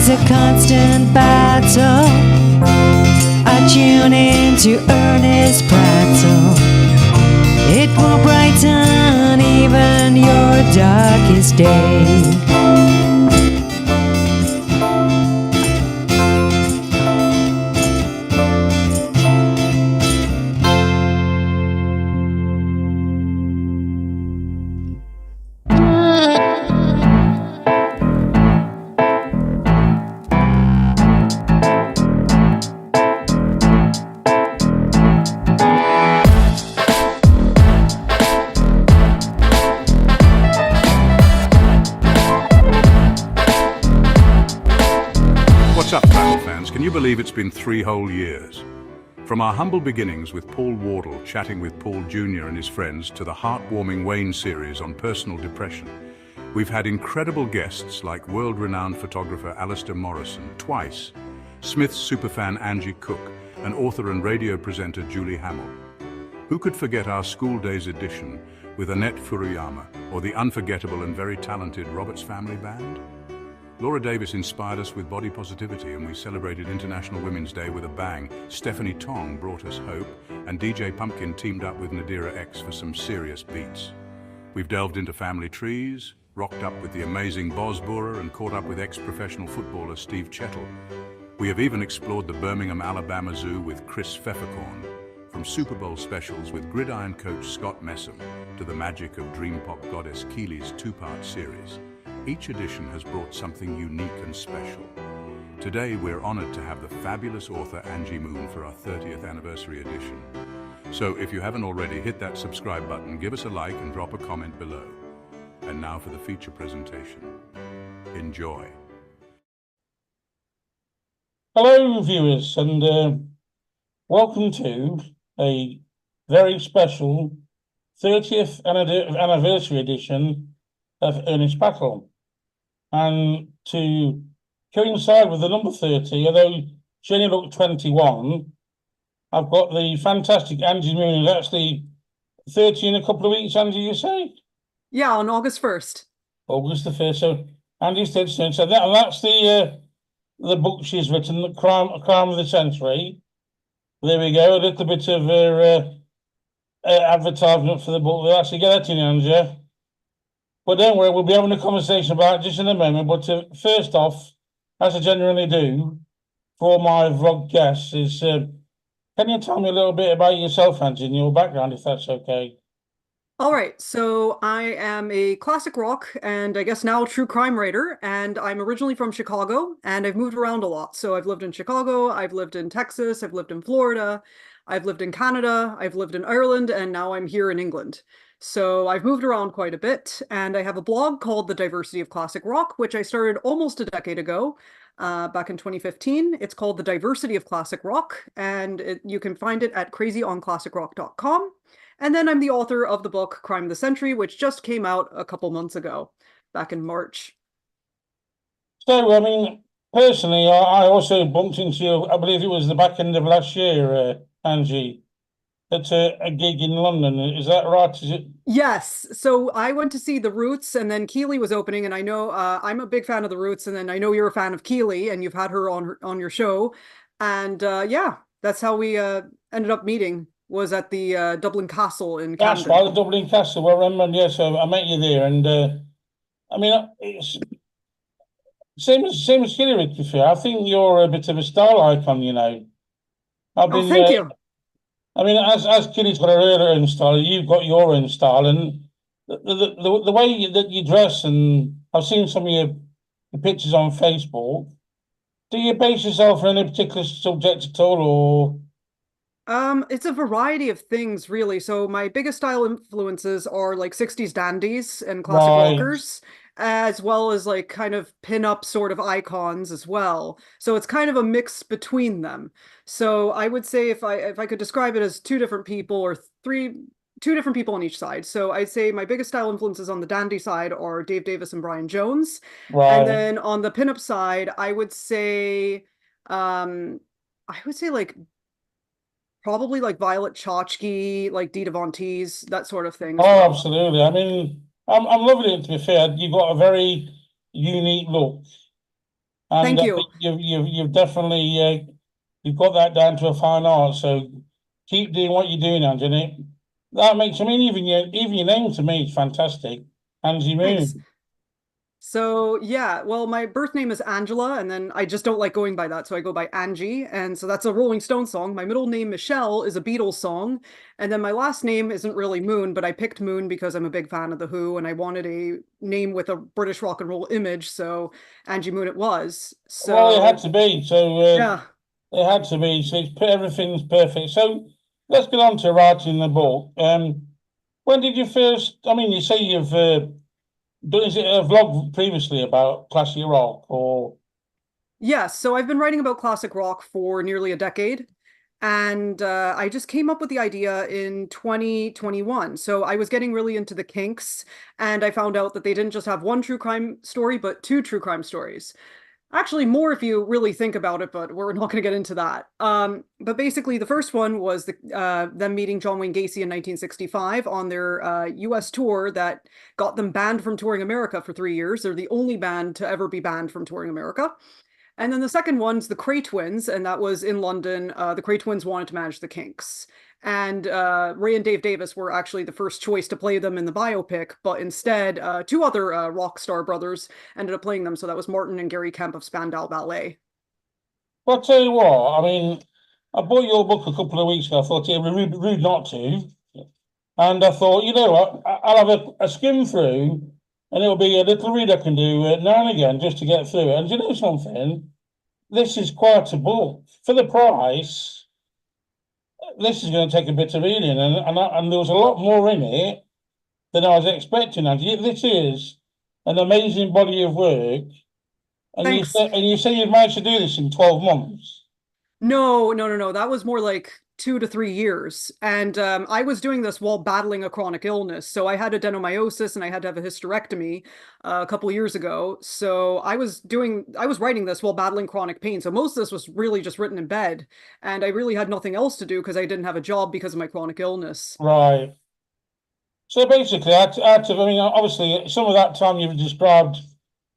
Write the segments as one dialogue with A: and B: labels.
A: is a constant battle. I tune into Earnest Prattle. It will brighten even your darkest day.
B: What's up, Prattle fans? Can you believe it's been 3 whole years? From our humble beginnings with Paul Wardle chatting with Paul Jr. and his friends to the heartwarming Wayne series on personal depression, we've had incredible guests like world-renowned photographer Alistair Morrison twice, Smith's superfan Angie Cook, and author and radio presenter Julie Hamill. Who could forget our school days edition with Annette Furuyama or the unforgettable and very talented Roberts Family Band? Laura Davis inspired us with body positivity, and we celebrated International Women's Day with a bang. Stephanie Tong brought us hope, and DJ Pumpkin teamed up with Nadira X for some serious beats. We've delved into family trees, rocked up with the amazing Boz Boorer, and caught up with ex-professional footballer Steve Chettle. We have even explored the Birmingham, Alabama Zoo with Chris Pfeffercorn, from Super Bowl specials with gridiron coach Scott Messam to the magic of dream pop goddess Keely's 2-part series. Each edition has brought something unique and special. Today, we're honored to have the fabulous author Angie Moon for our 30th anniversary edition. So if you haven't already, hit that subscribe button, give us a like, and drop a comment below. And now for the feature presentation. Enjoy.
C: Hello, viewers, and welcome to a very special 30th anniversary edition of Earnest Prattle. And to coincide with the number 30, although she only looked 21, I've got the fantastic Angie Moon, who's actually 30 in a couple of weeks, Angie, you say?
D: Yeah, on August 1st.
C: August the 1st. So Angie's 30. So that's the book she's written, The Crime of the Century. There we go, a little bit of her advertisement for the book. We'll actually get that in, Angie. But don't worry, we'll be having a conversation about it just in a moment. But first off, as I generally do for my vlog guests, is can you tell me a little bit about yourself, Angie, and your background, if that's okay?
D: All right, so I am a classic rock and I guess now true crime writer, and I'm originally from Chicago, and I've moved around a lot. So I've lived in Chicago, I've lived in Texas, I've lived in Florida, I've lived in Canada, I've lived in Ireland, and now I'm here in England. So I've moved around quite a bit, and I have a blog called The Diversity of Classic Rock, which I started almost a decade ago, back in 2015. It's called The Diversity of Classic Rock, and you can find it at crazyonclassicrock.com. And then I'm the author of the book Crime of the Century, which just came out a couple months ago, back in March.
C: So, I mean, personally, I also bumped into you, I believe it was the back end of last year, Angie, at a gig in London. Is that right? Is it?
D: Yes. So I went to see The Roots, and then Keely was opening, and I know I'm a big fan of The Roots, and then I know you're a fan of Keely, and you've had her on your show. And yeah, that's how we ended up meeting, was at the Dublin Castle in Camden.
C: That's right, the Dublin Castle. Well, I remember, yeah, so I met you there, and I mean, it's same as Keely, to be fair. I think you're a bit of a style icon, you know.
D: Oh, thank you.
C: I mean, as Keely's got her own style, you've got your own style, and the way that you dress, and I've seen some of your pictures on Facebook. Do you base yourself on any particular subject at all, or?
D: It's a variety of things, really. So my biggest style influences are like 60s dandies and classic rockers, as well as like kind of pin-up sort of icons as well. So it's kind of a mix between them. So I would say if I could describe it as two different people or two different people on each side. So I'd say my biggest style influences on the dandy side are Dave Davis and Brian Jones. And then on the pinup side, I would say like probably like Violet Chachki, like Dita Von Teese, that sort of thing.
C: Oh, absolutely. I mean, I'm loving it, to be fair. You've got a very unique look. and
D: Thank
C: I think
D: you.
C: you've definitely you've got that down to a fine art. So keep doing what you're doing, Angie. And that makes, I mean, even your name to me is fantastic, Angie
D: Thanks.
C: Moon.
D: So yeah, well, my birth name is Angela, and then I just don't like going by that, so I go by Angie, and so that's a Rolling Stone song. My middle name Michelle is a Beatles song, and then my last name isn't really Moon, but I picked Moon because I'm a big fan of The Who, and I wanted a name with a British rock and roll image, so Angie Moon it was.
C: Well, it had
D: So
C: to be. So
D: yeah.
C: it had to be. So everything's perfect. So let's get on to writing the book. When did you first? I mean, you say you've done, is it a vlog previously about classic rock or?
D: Yes, so I've been writing about classic rock for nearly a decade, and I just came up with the idea in 2021. So I was getting really into the Kinks, and I found out that they didn't just have one true crime story, but two true crime stories. Actually, more if you really think about it, but we're not going to get into that. But basically, the first one was them meeting John Wayne Gacy in 1965 on their U.S. tour that got them banned from touring America for 3 years. They're the only band to ever be banned from touring America. And then the second one's the Cray Twins, and that was in London. The Cray Twins wanted to manage the Kinks. And Ray and Dave Davis were actually the first choice to play them in the biopic, but instead, two other rock star brothers ended up playing them. So that was Martin and Gary Kemp of Spandau Ballet.
C: Well, I'll tell you what. I mean, I bought your book a couple of weeks ago. I thought it'd be rude not to, and I thought, you know what, I'll have a skim through, and it'll be a little read I can do now and again just to get through it. And you know something? This is quite a book for the price. This is going to take a bit of reading, and there was a lot more in it than I was expecting. And this is an amazing body of work.
D: Thanks.
C: And you say you've managed to do this in 12 months.
D: No, no, no, no. That was more like 2 to 3 years. And I was doing this while battling a chronic illness. So I had adenomyosis and I had to have a hysterectomy a couple years ago. So I was writing this while battling chronic pain. So most of this was really just written in bed. And I really had nothing else to do because I didn't have a job because of my chronic illness.
C: Right. So basically, I mean, obviously, some of that time you've described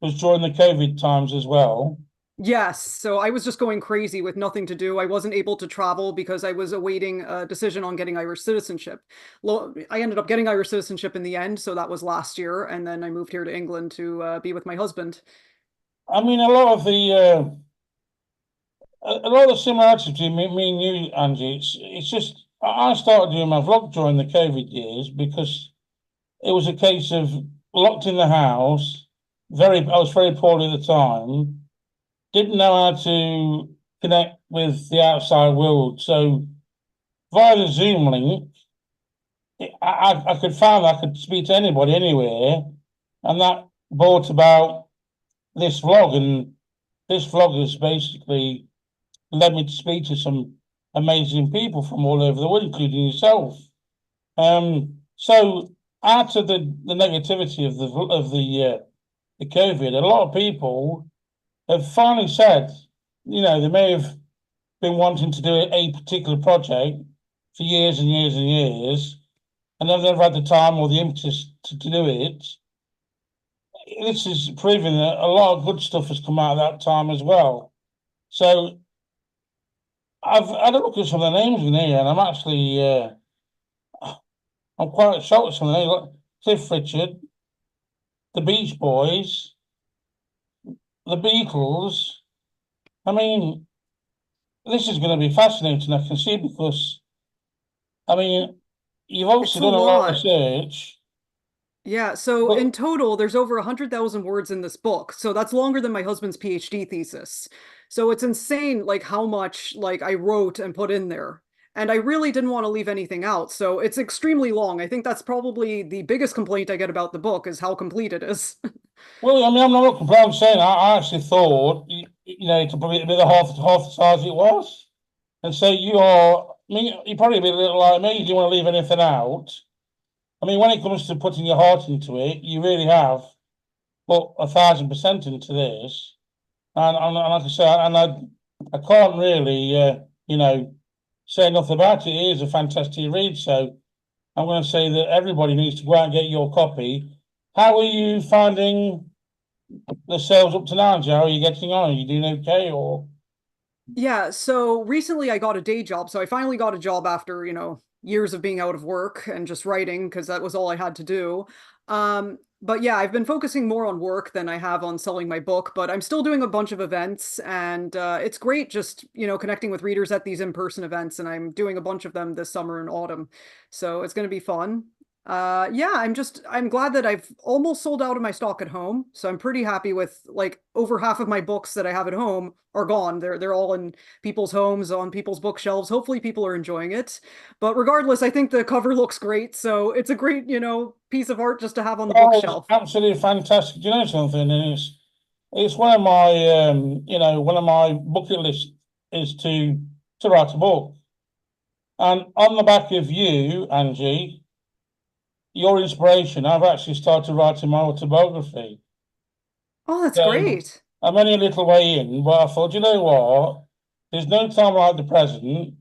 C: was during the COVID times as well.
D: Yes, so I was just going crazy with nothing to do. I wasn't able to travel because I was awaiting a decision on getting Irish citizenship. I ended up getting Irish citizenship in the end, so that was last year, and then I moved here to England to be with my husband.
C: I mean, a lot of the similarities between me and you, Angie. It's just I started doing my vlog during the COVID years because it was a case of locked in the house. I was very poorly at the time. Didn't know how to connect with the outside world. So via the Zoom link, I could find I could speak to anybody anywhere, and that brought about this vlog. And this vlog has basically led me to speak to some amazing people from all over the world, including yourself. So out of the negativity of the COVID, a lot of people have finally said, you know, they may have been wanting to do a particular project for years and years and years, and they've never had the time or the impetus to do it. This is proving that a lot of good stuff has come out of that time as well. So I've had a look at some of the names in here, and I'm quite shocked at some of the names, like Cliff Richard, the Beach Boys, the Beatles. I mean, this is going to be fascinating, I can see, because I mean, you've
D: It's
C: obviously
D: a
C: done a lot of
D: lot.
C: research,
D: Yeah, so
C: but
D: in total, there's over 100,000 words in this book. So that's longer than my husband's PhD thesis. So it's insane, like how much like I wrote and put in there. And I really didn't want to leave anything out. So it's extremely long. I think that's probably the biggest complaint I get about the book is how complete it is.
C: well, I mean, I'm not complaining. I'm saying I actually thought, you know, to probably be the half the size it was, and so you are. I mean, you're probably a bit like me. You don't want to leave anything out. I mean, when it comes to putting your heart into it, you really have put 1,000% into this. And like I say, I can't really, you know, say enough about it. It is a fantastic read. So I'm going to say that everybody needs to go out and get your copy. How are you finding the sales up to now, Joe? Are you getting on? Are you doing okay? Or
D: Yeah, so recently I got a day job. So I finally got a job after, years of being out of work and just writing because that was all I had to do. But yeah, I've been focusing more on work than I have on selling my book, but I'm still doing a bunch of events and it's great just, connecting with readers at these in-person events and I'm doing a bunch of them this summer and autumn. So it's going to be fun. Yeah, I'm glad that I've almost sold out of my stock at home. So I'm pretty happy with like over half of my books that I have at home are gone. They're all in people's homes, on people's bookshelves. Hopefully people are enjoying it. But regardless, I think the cover looks great. So it's a great, piece of art just to have on the
C: oh, it's
D: bookshelf.
C: absolutely fantastic. Do you know something? And it's one of my one of my bucket lists is to write a book. And on the back of you, Angie, your inspiration, I've actually started writing my autobiography.
D: Oh, that's
C: So
D: great.
C: I'm only a little way in, but I thought, you know what? There's no time like the present.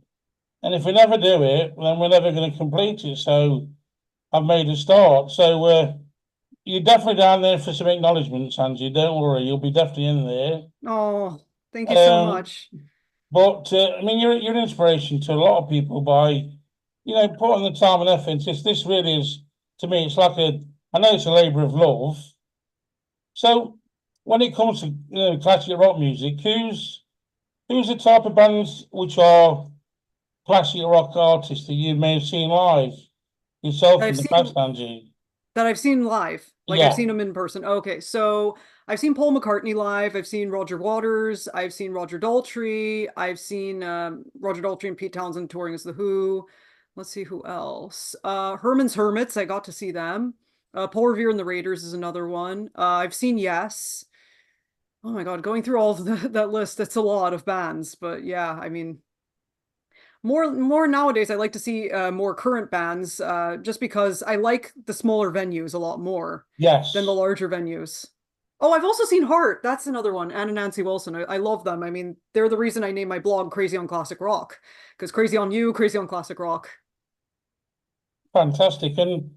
C: And if we never do it, then we're never going to complete it. So I've made a start. So you're definitely down there for some acknowledgements, Angie. Don't worry, you'll be definitely in there.
D: Oh, thank you so
C: Um,
D: much.
C: but I mean, you're an inspiration to a lot of people by, putting the time and effort. This really is, to me, it's like I know it's a labour of love. So when it comes to classic rock music, who's the type of bands which are classic rock artists that you may have seen live yourself in
D: I've
C: the past,
D: seen
C: Angie?
D: that I've seen live. Like I've
C: Yeah,
D: seen them in person. Okay, so I've seen Paul McCartney live. I've seen Roger Waters. I've seen Roger Daltrey. I've seen Roger Daltrey and Pete Townsend touring as the Who. Let's see who else. Herman's Hermits. I got to see them. Paul Revere and the Raiders is another one. I've seen Yes. Oh my God, going through all of that list, it's a lot of bands. But yeah, I mean, more nowadays I like to see more current bands just because I like the smaller venues a lot more than the
C: yes,
D: larger venues. Oh, I've also seen Heart. That's another one. Anna Nancy Wilson. I love them. I mean, they're the reason I named my blog Crazy on Classic Rock because Crazy on You, Crazy on Classic Rock.
C: fantastic. And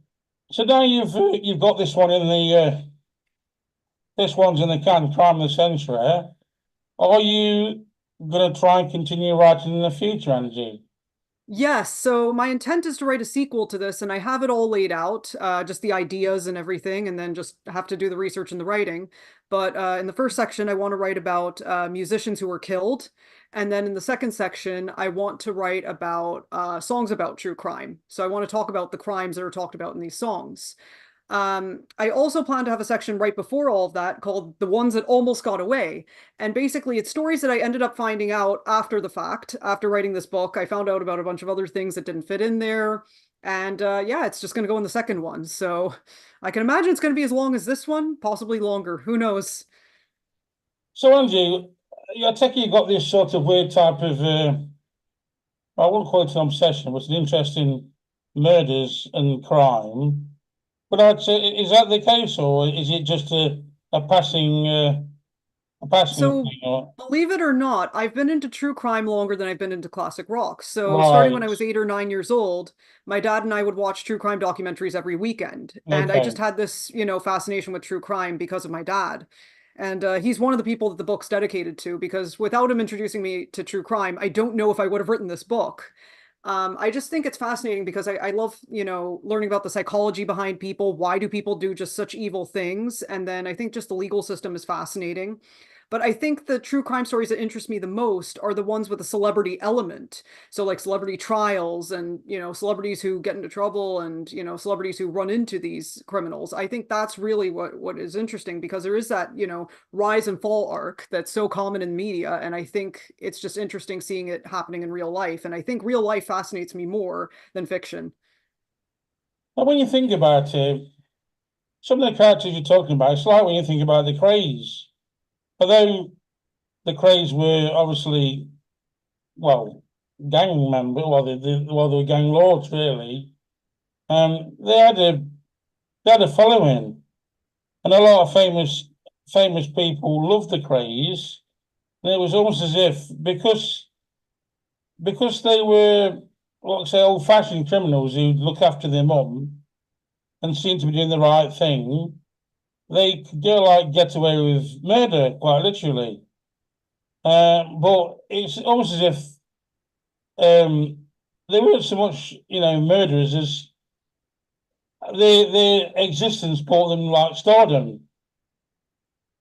C: so now you've got this one in the this one's in the can, Crime of the Century. Are you going to try and continue writing in the future, Angie?
D: Yes, so my intent is to write a sequel to this, and I have it all laid out, just the ideas and everything, and then just have to do the research and the writing. But in the first section, I want to write about musicians who were killed. And then in the second section, I want to write about songs about true crime. So I want to talk about the crimes that are talked about in these songs. I also plan to have a section right before all of that called The Ones That Almost Got Away. And basically, it's stories that I ended up finding out after the fact. After writing this book, I found out about a bunch of other things that didn't fit in there. And yeah, it's just going to go in the second one. So I can imagine it's going to be as long as this one, possibly longer. Who knows?
C: So, Angie, I take it you've got this sort of weird type of, I wouldn't call it an obsession, but an interest in murders and crime. But I'd say, is that the case, or is it just a a passing
D: So,
C: thing? Or,
D: believe it or not, I've been into true crime longer than I've been into classic rock. So, starting when
C: right,
D: I was 8 or 9 years old, my dad and I would watch true crime documentaries every weekend. And I just
C: okay.
D: had this, fascination with true crime because of my dad. And he's one of the people that the book's dedicated to because without him introducing me to true crime, I don't know if I would have written this book. I just think it's fascinating because I love, learning about the psychology behind people. Why do people do just such evil things? And then I think just the legal system is fascinating. But I think the true crime stories that interest me the most are the ones with a celebrity element. So like celebrity trials and, celebrities who get into trouble and, celebrities who run into these criminals. I think that's really what is interesting because there is that, rise and fall arc that's so common in media. And I think it's just interesting seeing it happening in real life. And I think real life fascinates me more than fiction.
C: But when you think about it, some of the characters you're talking about, it's like when you think about the Craze. Although the Craze were obviously, well, gang member, well, they were gang lords, really. They had a following, and a lot of famous people loved the Craze. And it was almost as if because they were, like I say, old-fashioned criminals who look after their mum and seem to be doing the right thing, they could do like get away with murder, quite literally. But it's almost as if they weren't so much, murderers as their existence brought them like stardom.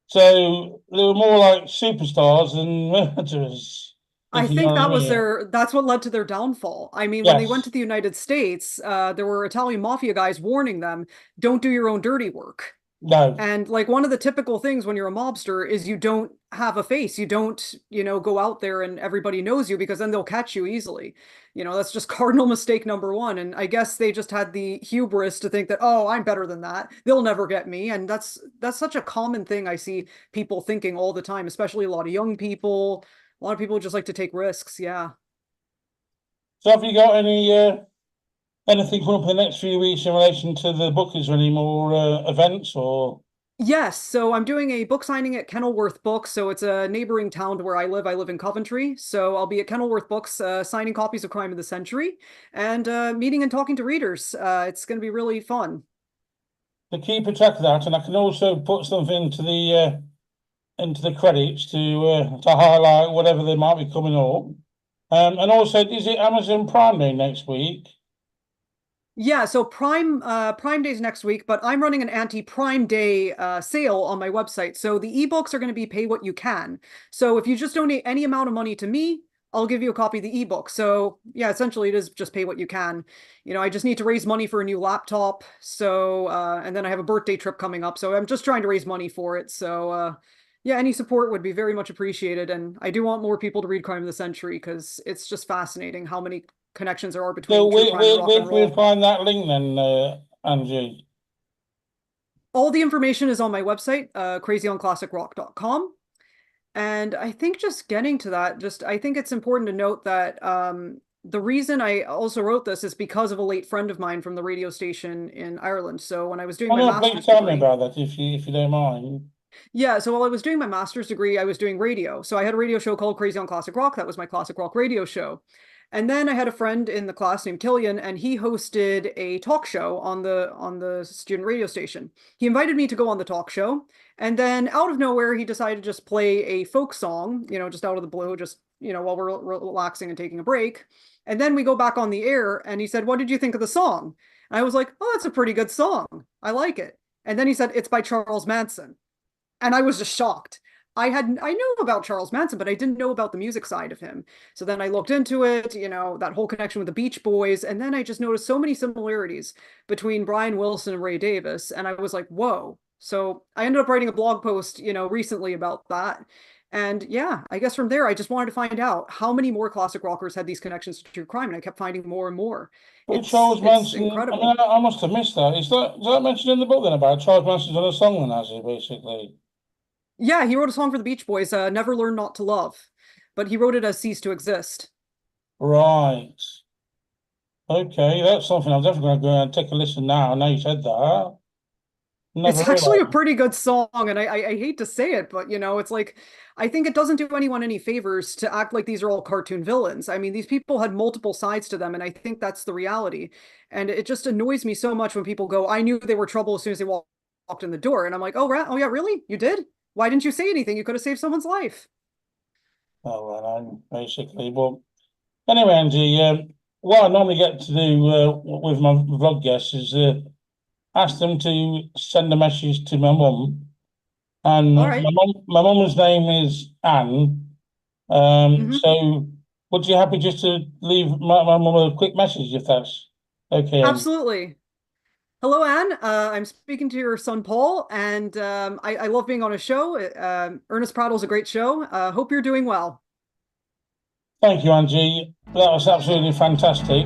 C: So they were more like superstars than murderers,
D: I
C: if you know
D: think
C: what I
D: that was
C: mean.
D: that's what led to their downfall. I mean, when they went
C: Yes,
D: to the United States, there were Italian mafia guys warning them, don't do your own dirty work.
C: no.
D: And like one of the typical things when you're a mobster is you don't have a face. You don't, go out there and everybody knows you because then they'll catch you easily. That's just cardinal mistake number one. And I guess they just had the hubris to think that, oh, I'm better than that. They'll never get me. And that's such a common thing I see people thinking all the time, especially a lot of young people. A lot of people just like to take risks. Yeah.
C: So have you got anything coming up in the next few weeks in relation to the book? Is there any more events or?
D: Yes, so I'm doing a book signing at Kenilworth Books. So it's a neighboring town to where I live. I live in Coventry. So I'll be at Kenilworth Books signing copies of Crime of the Century and meeting and talking to readers. It's going to be really fun.
C: To keep a track of that, and I can also put something into the credits to highlight whatever they might be coming up. And also, is it Amazon Prime Day next week?
D: Yeah, so Prime Day's next week, but I'm running an anti-Prime Day sale on my website. So the ebooks are going to be pay what you can. So if you just donate any amount of money to me, I'll give you a copy of the ebook. So yeah, essentially it is just pay what you can. I just need to raise money for a new laptop. So and then I have a birthday trip coming up. So I'm just trying to raise money for it. So yeah, any support would be very much appreciated. And I do want more people to read Crime of the Century because it's just fascinating how many connections there are
C: So
D: between true crime and rock
C: where
D: and
C: can we
D: roll.
C: find that link then, Angie?
D: All the information is on my website, crazyonclassicrock.com. And I think just getting to that, I think it's important to note that the reason I also wrote this is because of a late friend of mine from the radio station in Ireland. So when I was doing
C: Oh
D: my
C: no, please
D: master's
C: tell me
D: degree,
C: about that if you don't mind.
D: yeah, so while I was doing my master's degree, I was doing radio. So I had a radio show called Crazy on Classic Rock. That was my classic rock radio show. And then I had a friend in the class named Killian, and he hosted a talk show on the student radio station. He invited me to go on the talk show, and then out of nowhere, he decided to just play a folk song, just out of the blue, just while we're relaxing and taking a break. And then we go back on the air, and he said, "What did you think of the song?" And I was like, "Oh, that's a pretty good song. I like it." And then he said, "It's by Charles Manson." And I was just shocked. I knew about Charles Manson, but I didn't know about the music side of him. So then I looked into it, that whole connection with the Beach Boys, and then I just noticed so many similarities between Brian Wilson and Ray Davis, and I was like, whoa. So I ended up writing a blog post, recently about that. And yeah, I guess from there, I just wanted to find out how many more classic rockers had these connections to true crime, and I kept finding more and more.
C: But
D: It's
C: Charles
D: it's
C: Manson, I mean,
D: incredible.
C: I must have missed that. Is that mentioned in the book then about Charles Manson's done a song then, has he, basically?
D: Yeah, he wrote a song for the Beach Boys, Never Learn Not to Love, but he wrote it as Cease to Exist.
C: Right. Okay, that's something I'm definitely going to go and take a listen now. Now you said that. Never
D: It's actually a
C: realized.
D: pretty good song, and I hate to say it, but it's like I think it doesn't do anyone any favors to act like these are all cartoon villains. I mean, these people had multiple sides to them, and I think that's the reality. And it just annoys me so much when people go, "I knew they were trouble as soon as they walked in the door," and I'm like, oh yeah, really? You did? Why didn't you say anything? You could have saved someone's life."
C: Oh, well, I'm basically. But anyway, Angie, what I normally get to do with my vlog guests is ask them to send a message to my mum. And
D: All right.
C: my mum's name is Anne.
D: Hmm.
C: So would you happy just to leave my mum a quick message if that's okay, Angie?
D: Absolutely. Hello, Anne. I'm speaking to your son Paul, and I love being on a show. Ernest Prattle is a great show. Hope you're doing well.
C: Thank you, Angie. That was absolutely fantastic.